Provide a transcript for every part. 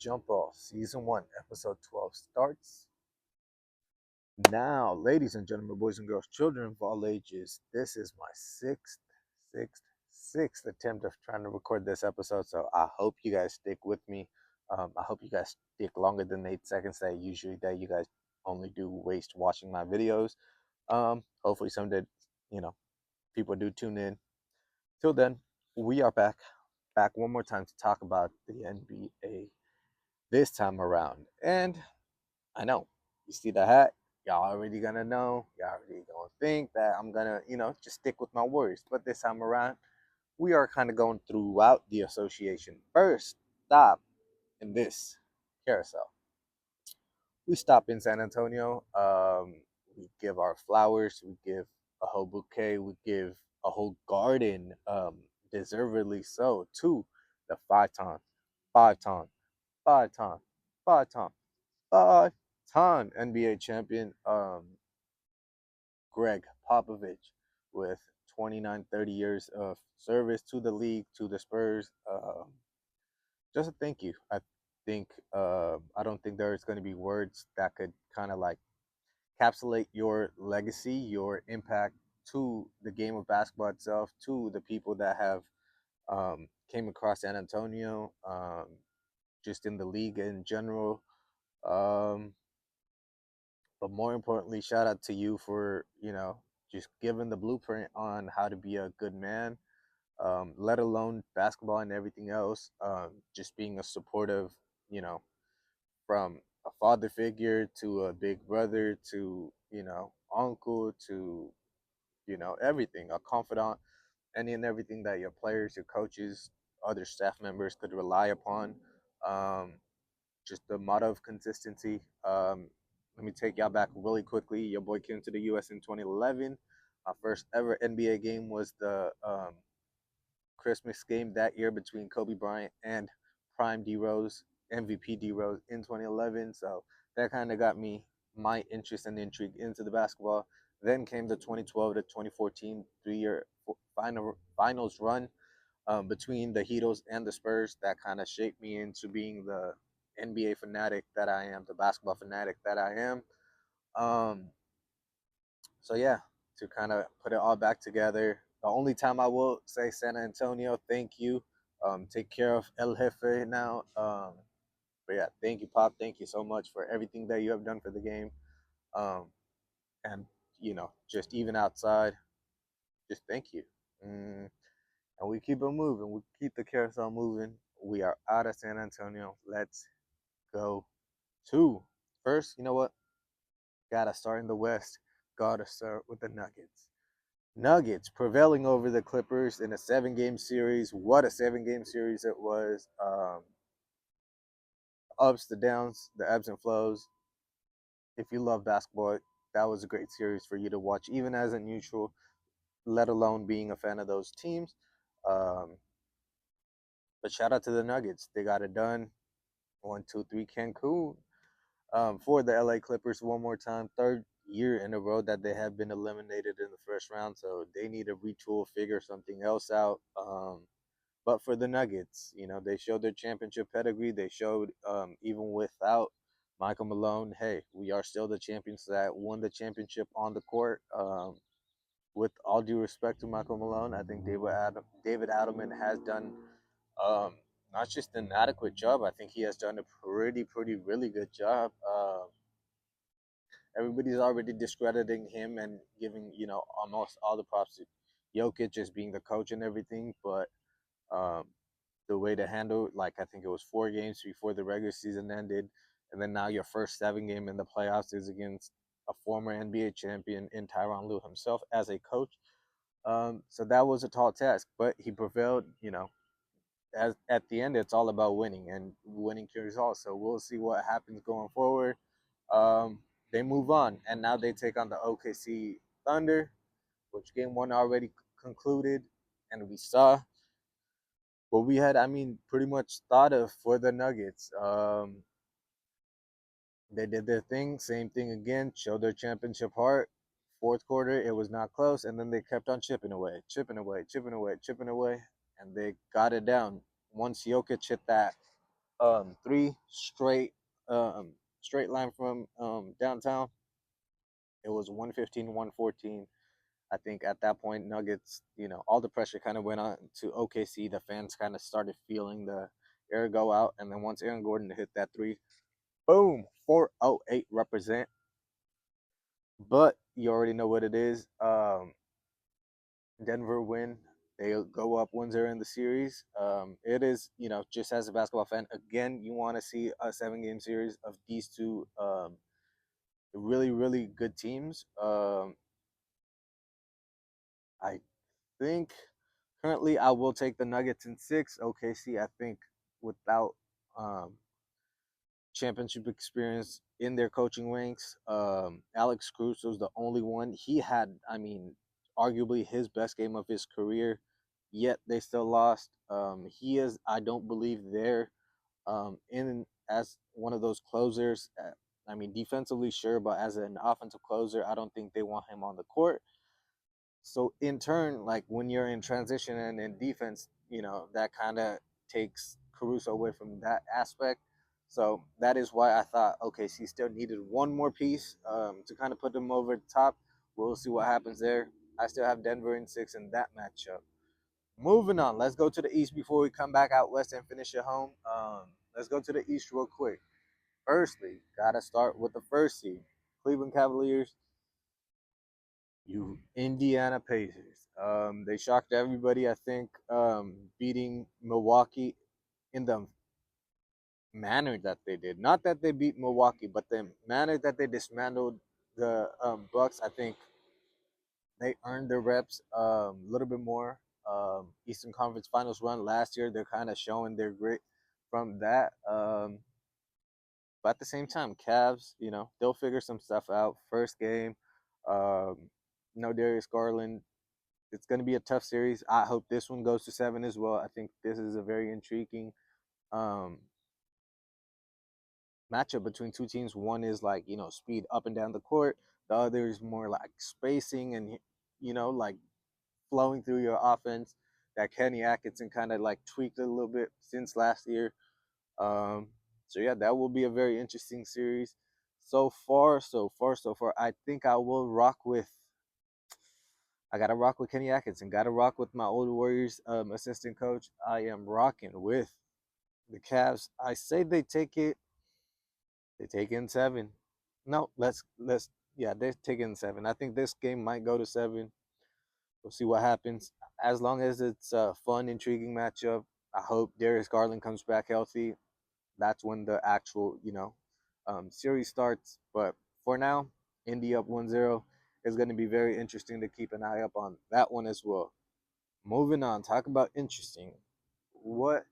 JumpBall Season 1, Episode 12 starts now. Ladies and gentlemen, boys and girls, children of all ages, this is my sixth, sixth attempt of trying to record this episode, so I hope you guys stick with me. I hope you guys stick longer than 8 seconds that you guys only do waste watching my videos. Hopefully someday, you know, people do tune in. Till then, we are back one more time to talk about the NBA this time around. And I know you see the hat, y'all already gonna know, y'all already gonna think that I'm gonna, just stick with my words. But this time around, we are kind of going throughout the association. First stop in this carousel. We stop in San Antonio. We give our flowers. We give a whole bouquet. We give a whole garden, deservedly so, to the five time, five time, five time, five-time NBA champion, Greg Popovich, with 29, 30 years of service to the league, to the Spurs. Just a thank you. Think I don't think there's going to be words that could kind of like encapsulate your legacy, your impact to the game of basketball itself, to the people that have came across San Antonio, just in the league in general. Um, but more importantly, shout out to you for just giving the blueprint on how to be a good man, let alone basketball and everything else. Just being a supportive, you know, from a father figure to a big brother to uncle to everything, a confidant, any and everything that your players, your coaches, other staff members could rely upon. Um, just the motto of consistency. Let me take y'all back really quickly. Your boy came to the U.S. in 2011. My first ever NBA game was the Christmas game that year between Kobe Bryant and Prime D Rose, MVP D Rose in 2011. So that kind of got me my interest and intrigue into the basketball. Then came the 2012 to 2014 3-year finals run between the Heatles and the Spurs. That kind of shaped me into being the NBA fanatic that I am, the basketball fanatic that I am. Um, so yeah, to kind of put it all back together. The only time I will say San Antonio, thank you. Take care of El Jefe now. But yeah, thank you, Pop. Thank you so much for everything that you have done for the game. Um, and just even outside, just thank you. Mm, and we keep it moving. We keep the carousel moving. We are out of San Antonio. Let's go to first. You know what? Gotta start in the West. Gotta start with the Nuggets. Nuggets prevailing over the Clippers in a 7-game series. What a 7-game series it was. Ups, the downs, the ebbs and flows. If you love basketball, that was a great series for you to watch, even as a neutral, let alone being a fan of those teams. Um, but shout out to the Nuggets. They got it done. 1, 2, 3, Cancun. For the LA Clippers one more time, third year in a row that they have been eliminated in the first round, so they need to retool, figure something else out. But for the Nuggets, they showed their championship pedigree. They showed, even without Michael Malone, hey, we are still the champions that won the championship on the court. With all due respect to Michael Malone, I think David Adelman has done, um, not just an adequate job. I think he has done a pretty, really good job. Everybody's already discrediting him and giving almost all the props to Jokic just being the coach and everything, but um, the way to handle, like, I think it was 4 games before the regular season ended, and then now your first 7 game in the playoffs is against a former NBA champion in Tyronn Lue himself as a coach. So that was a tall task, but he prevailed. As at the end, it's all about winning, and winning cures all. So we'll see what happens going forward. Um, they move on, and now they take on the OKC Thunder, which game one already concluded, and we saw what we had. I mean, pretty much thought of for the Nuggets. They did their thing, same thing again, showed their championship heart. Fourth quarter, it was not close, and then they kept on chipping away, chipping away, and they got it down. Once Jokic hit that three straight line from downtown. It was 115, 114. I think at that point, Nuggets, all the pressure kind of went on to OKC. The fans kind of started feeling the air go out. And then once Aaron Gordon hit that three, boom, 408 represent. But you already know what it is. Denver win. They go up 1-0 in the series. It is, just as a basketball fan, again, you want to see a 7-game series of these two really, really good teams. I think currently I will take the Nuggets in 6. OKC, I think without um, championship experience in their coaching ranks, Alex Cruz was the only one. He had, arguably his best game of his career, yet they still lost. He is, I don't believe, there in as one of those closers. Defensively, sure, but as an offensive closer, I don't think they want him on the court. So in turn, like when you're in transition and in defense, that kind of takes Caruso away from that aspect. So that is why I thought, okay, she still needed one more piece to kind of put them over the top. We'll see what happens there. I still have Denver in 6 in that matchup. Moving on, let's go to the East before we come back out West and finish at home. Let's go to the East real quick. Firstly, gotta start with the first seed, Cleveland Cavaliers. You Indiana Pacers. They shocked everybody, I think, beating Milwaukee in the manner that they did. Not that they beat Milwaukee, but the manner that they dismantled the Bucks. I think they earned their reps a little bit more. Eastern Conference Finals run last year, they're kind of showing their grit from that. But at the same time, Cavs, they'll figure some stuff out. First game, um, no Darius Garland. It's going to be a tough series. I hope this one goes to 7 as well. I think this is a very intriguing um, matchup between two teams. One is like, speed up and down the court. The other is more like spacing and, like flowing through your offense. That Kenny Atkinson kind of like tweaked it a little bit since last year. So yeah, that will be a very interesting series. So far, so far, so far. I think I will rock with. I gotta rock with Kenny Atkinson. Gotta rock with my old Warriors assistant coach. I am rocking with the Cavs. I say they take it. They take in 7. No, let's yeah, they take in 7. I think this game might go to 7. We'll see what happens. As long as it's a fun, intriguing matchup. I hope Darius Garland comes back healthy. That's when the actual, series starts. But for now, Indy up 1-0 is going to be very interesting to keep an eye up on that one as well. Moving on, talk about interesting. What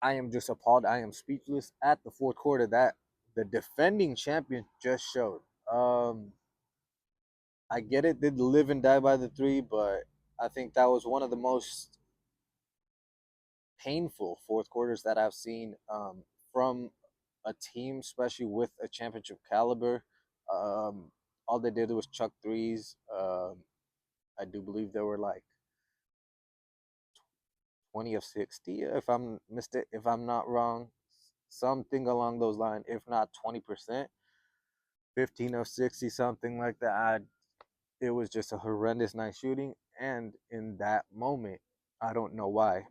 I am just appalled. I am speechless at the fourth quarter that the defending champion just showed. I get it, did live and die by the three, but I think that was one of the most painful fourth quarters that I've seen from a team, especially with a championship caliber. Um, all they did was chuck threes. I do believe there were like 20 of 60, if I'm not wrong, something along those lines. If not 20%, 15 of 60, something like that. It was just a horrendous night shooting, and in that moment, I don't know why,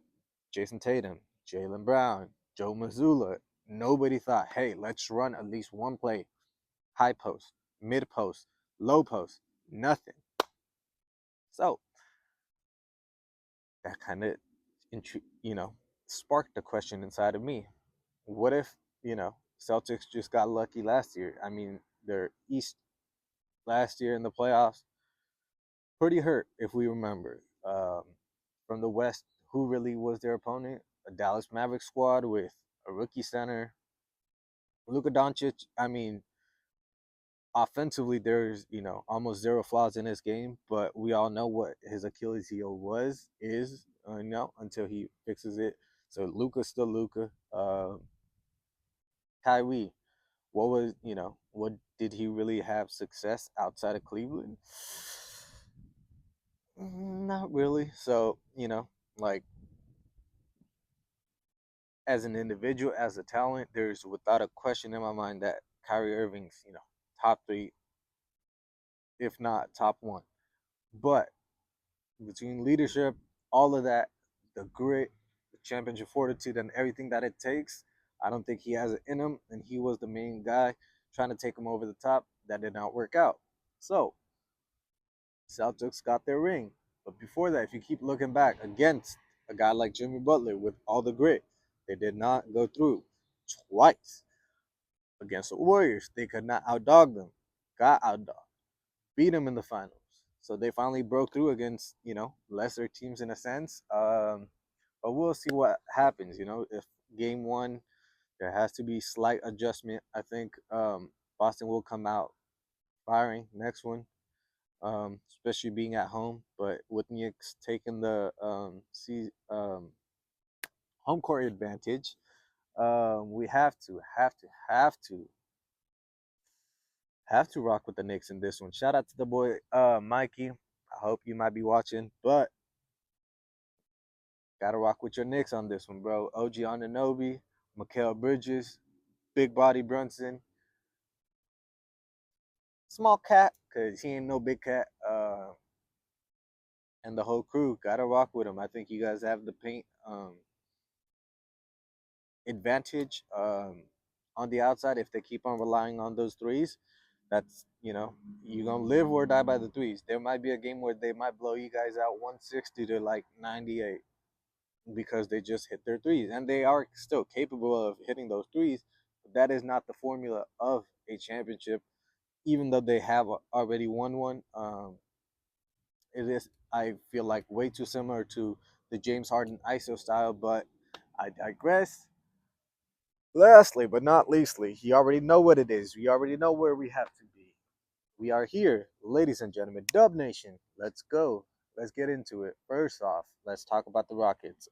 Jason Tatum, Jaylen Brown, Joe Mazzulla, nobody thought, hey, let's run at least one play, high post, mid post, low post, nothing. So that kind of, sparked the question inside of me. What if, Celtics just got lucky last year? Their East last year in the playoffs, pretty hurt if we remember. From the West, who really was their opponent? A Dallas Mavericks squad with a rookie center, Luka Doncic. Offensively, there's almost zero flaws in his game, but we all know what his Achilles heel is until he fixes it. So Luka's still Luka. Kyrie, what did he really have success outside of Cleveland? Not really. So like as an individual, as a talent, there's without a question in my mind that Kyrie Irving's, top three, if not top one. But between leadership, all of that, the grit, the championship fortitude, and everything that it takes, I don't think he has it in him. And he was the main guy trying to take him over the top. That did not work out. So Celtics got their ring. But before that, if you keep looking back against a guy like Jimmy Butler with all the grit, they did not go through twice. Against the Warriors, they could not outdog them, got outdogged, beat them in the finals. So they finally broke through against, lesser teams in a sense. But we'll see what happens. If game one, there has to be slight adjustment. I think Boston will come out firing next one, especially being at home. But with Knicks taking the home court advantage, we have to rock with the Knicks in this one. Shout out to the boy Mikey. I hope you might be watching, but gotta rock with your Knicks on this one, bro. OG Anunoby, Mikal Bridges, Big Body Brunson, small cat, cause he ain't no big cat. And the whole crew gotta rock with him. I think you guys have the paint advantage on the outside if they keep on relying on those threes. That's you're gonna live or die by the threes. There might be a game where they might blow you guys out 160 to like 98 because they just hit their threes, and they are still capable of hitting those threes. But that is not the formula of a championship, even though they have already won one. It is, I feel like, way too similar to the James Harden ISO style, but I digress. Lastly, but not leastly, you already know what it is. We already know where we have to be. We are here, ladies and gentlemen. Dub Nation, let's go. Let's get into it. First off, let's talk about the Rockets.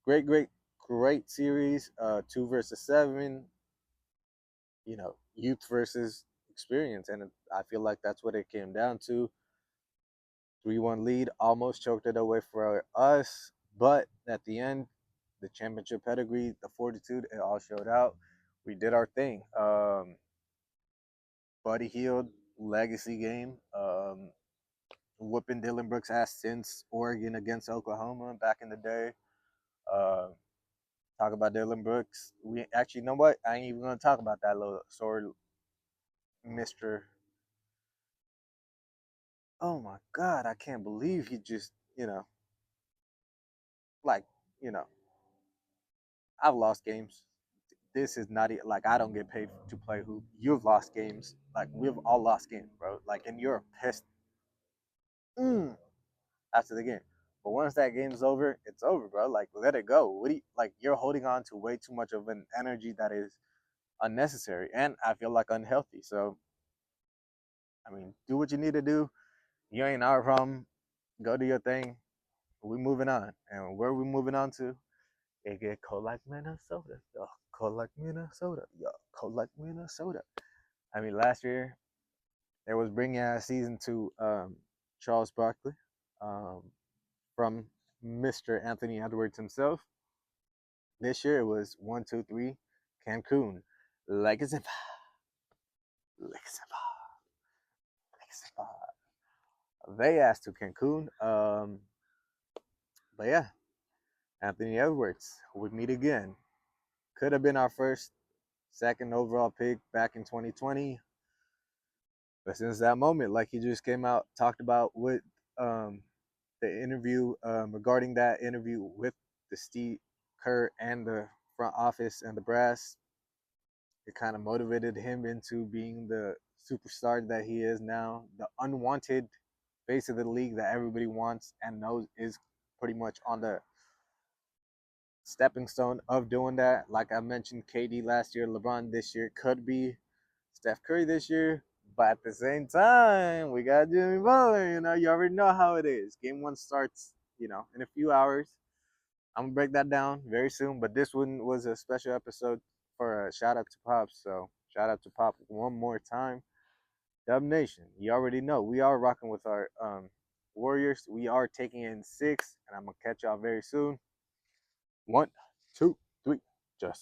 Great series. 2 versus 7. Youth versus experience, and I feel like that's what it came down to. 3-1 lead, almost choked it away for us, but at the end, the championship pedigree, the fortitude, it all showed out. We did our thing. Buddy Hield legacy game. Whooping Dylan Brooks' ass since Oregon against Oklahoma back in the day. Talk about Dylan Brooks. We actually, you know what? I ain't even gonna talk about that little sword, Mister. Oh my God, I can't believe he just, like, you know, I've lost games. This is not like I don't get paid to play hoop. You've lost games. Like we've all lost games, bro. Like, and you're pissed after the game. But once that game's over, it's over, bro. Like, let it go. What do you like? You're holding on to way too much of an energy that is unnecessary, and I feel like unhealthy. So, I mean, do what you need to do. You ain't our problem. Go do your thing. We moving on, and where we moving on to? It get cold like Minnesota. Yo, cold like Minnesota. Yo, cold like Minnesota. I mean, last year it was bringing a season to Charles Barkley from Mr. Anthony Edwards himself. This year it was 1, 2, 3, Cancun, Legacy, Legacy, Legacy. They asked to Cancun. But yeah, Anthony Edwards would meet again. Could have been our second overall pick back in 2020. But since that moment, like he just came out, talked about with the interview regarding that interview with the Steve Kerr and the front office and the brass, it kind of motivated him into being the superstar that he is now, the unwanted face of the league that everybody wants and knows is pretty much on the stepping stone of doing that. Like I mentioned, KD last year, LeBron this year, could be Steph Curry this year. But at the same time, we got Jimmy Butler. You already know how it is. Game one starts, in a few hours. I'm gonna break that down very soon. But this one was a special episode for a shout out to Pops. So shout out to Pop one more time. Dub Nation, you already know we are rocking with our Warriors. We are taking in 6, and I'm gonna catch y'all very soon. One. 2, 3. Just